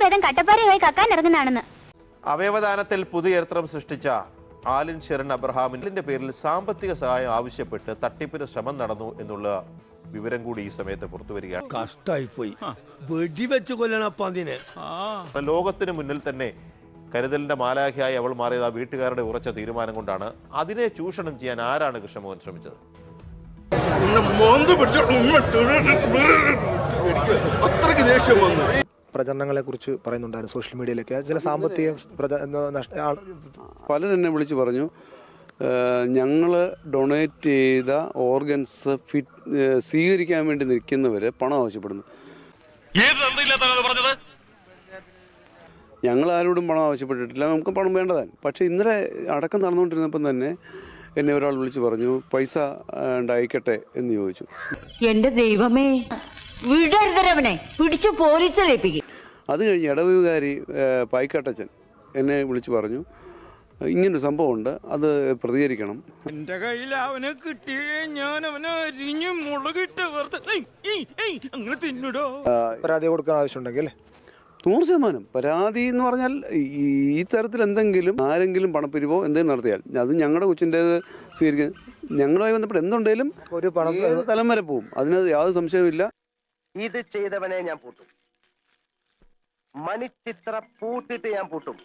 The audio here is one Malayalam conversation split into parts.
ഭേദം കട്ടപ്പാറയുമായി കക്കാൻ ഇറങ്ങുന്നതാണെന്ന്. അവയവദാനത്തിൽ പുതിയ ചരിത്രം സൃഷ്ടിച്ച ആലിൻ ഷെറിൻ അബ്രഹാമിന്റെ പേരിൽ സാമ്പത്തിക സഹായം ആവശ്യപ്പെട്ട് തട്ടിപ്പിന് ശ്രമം നടന്നു എന്നുള്ള വിവരം കൂടി ഈ സമയത്ത് പുറത്തു വരികയാണ്. കഷ്ടായിപ്പോയി, വെടിവെച്ച് കൊല്ലണപ്പാന്തിനെ. ലോകത്തിന് മുന്നിൽ തന്നെ കരുതലിന്റെ മാലാഖിയായി അവൾ മാറിയത് ആ വീട്ടുകാരുടെ ഉറച്ച തീരുമാനം കൊണ്ടാണ്. അതിനെ ചൂഷണം ചെയ്യാൻ ആരാണ് കൃഷ്ണമോഹൻ ശ്രമിച്ചത്? പ്രചരണങ്ങളെ കുറിച്ച് പറയുന്നുണ്ടായിരുന്നു സോഷ്യൽ മീഡിയയിലൊക്കെ. ചില സാമ്പത്തിക പലരും എന്നെ വിളിച്ച് പറഞ്ഞു, ഞങ്ങൾ ഡൊണേറ്റ് ചെയ്ത ഓർഗൻസ് സ്വീകരിക്കാൻ വേണ്ടി നിൽക്കുന്നവർ പണം ആവശ്യപ്പെടുന്നു. ഞങ്ങൾ ആരോടും പണം ആവശ്യപ്പെട്ടിട്ടില്ല, നമുക്ക് പണം വേണ്ടതാണ്. പക്ഷേ ഇന്നലെ അടക്കം നടന്നുകൊണ്ടിരുന്നപ്പം തന്നെ എന്നെ ഒരാൾ വിളിച്ച് പറഞ്ഞു, പൈസ അയക്കട്ടെ എന്ന് ചോദിച്ചു. എന്റെ ദൈവമേ, വിടരുതരവനെ പിടിച്ചു പോലീസിലേൽപ്പിക്കും. അത് കഴിഞ്ഞ് ഇടവുകാരി പായിക്കാട്ടച്ചൻ എന്നെ വിളിച്ച് പറഞ്ഞു, ഇങ്ങനൊരു സംഭവമുണ്ട്, അത് പ്രതികരിക്കണം. എന്റെ കയ്യിൽ അവനെ കിട്ടിയേ ഞാൻ അവനെ അരിഞ്ഞ് മുളകിട്ട് അങ്ങനെ തിന്നിടോ. പരാതി കൊടുക്കാൻ ആവശ്യമുണ്ടെങ്കിൽ 100% പരാതി എന്ന് പറഞ്ഞാൽ ഈ തരത്തിൽ എന്തെങ്കിലും ആരെങ്കിലും പണപ്പിരിവോ എന്തെങ്കിലും നടത്തിയാൽ അത് ഞങ്ങളുടെ കൊച്ചിൻ്റേത് സ്വീകരിക്കുന്നത്, ഞങ്ങളുമായി ബന്ധപ്പെട്ട് എന്തുണ്ടെങ്കിലും ഒരു പണം തലം വരെ പോവും, അതിനകത്ത് യാതൊരു സംശയമില്ല. ഇത് ചെയ്തവനെ ഞാൻ പൂട്ടും, മണിച്ചിത്ര പൂട്ടിട്ട് ഞാൻ പൂട്ടും.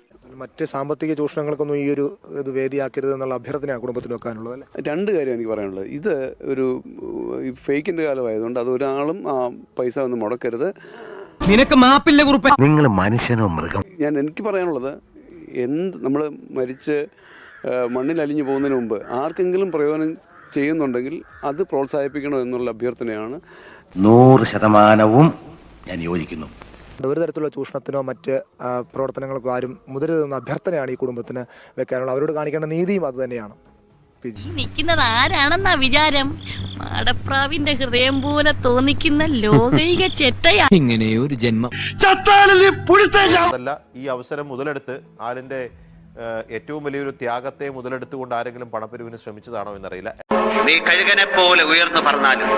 മറ്റ് സാമ്പത്തിക ചൂഷണങ്ങൾക്കൊന്നും ഈ ഒരു ഇത് വേദിയാക്കരുത് എന്നുള്ള അഭ്യർത്ഥനയാണ് കുടുംബത്തിന് വെക്കാനുള്ളത് അല്ലേ? രണ്ട് കാര്യം എനിക്ക് പറയാനുള്ളത്. ഇത് ഒരു ഫേക്കിൻ്റെ കാലമായതുകൊണ്ട് അത് ഒരാളും ആ പൈസ ഒന്നും മുടക്കരുത്. നിനക്ക് മാപ്പില്ല കുറിപ്പ്. നിങ്ങൾ മനുഷ്യനോ മൃഗം? എനിക്ക് പറയാനുള്ളത്, നമ്മൾ മരിച്ച് മണ്ണിൽ അലിഞ്ഞു പോകുന്നതിന് മുമ്പ് ആർക്കെങ്കിലും പ്രയോജനം ചെയ്യുന്നുണ്ടെങ്കിൽ അത് പ്രോത്സാഹിപ്പിക്കണം എന്നുള്ള അഭ്യർത്ഥനയാണ്. 100% ഞാൻ യോജിക്കുന്നു. ഒരു തരത്തിലുള്ള ചൂഷണത്തിനോ മറ്റ് പ്രവർത്തനങ്ങൾക്കോ ആരും മുതിരുതെന്ന അഭ്യർത്ഥനയാണ് ഈ കുടുംബത്തിന് വെക്കാനുള്ള. അവരോട് കാണിക്കേണ്ട നീതിയും അത് തന്നെയാണ്. നിൽക്കുന്നത് ആരാണെന്നാ വിചാരം? മാടപ്രാവിന്റെ ഹൃദയം പോലെ തോന്നിക്കുന്ന ലോകൈക ചെറ്റയാ. ഇങ്ങനെയൊരു ജന്മം. അതല്ല, ഈ അവസരം മുതലെടുത്ത് ആലിന്റെ ഏറ്റവും വലിയൊരു ത്യാഗത്തെ മുതലെടുത്തുകൊണ്ട് ആരെങ്കിലും പണപ്പിരിവിന് ശ്രമിച്ചതാണോ എന്നറിയില്ല. നീ കഴുകനെ പോലെ ഉയർന്നു പറഞ്ഞാലും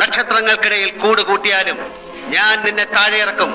നക്ഷത്രങ്ങൾക്കിടയിൽ കൂട് കൂട്ടിയാലും ഞാൻ നിന്നെ താഴെ ഇറക്കും.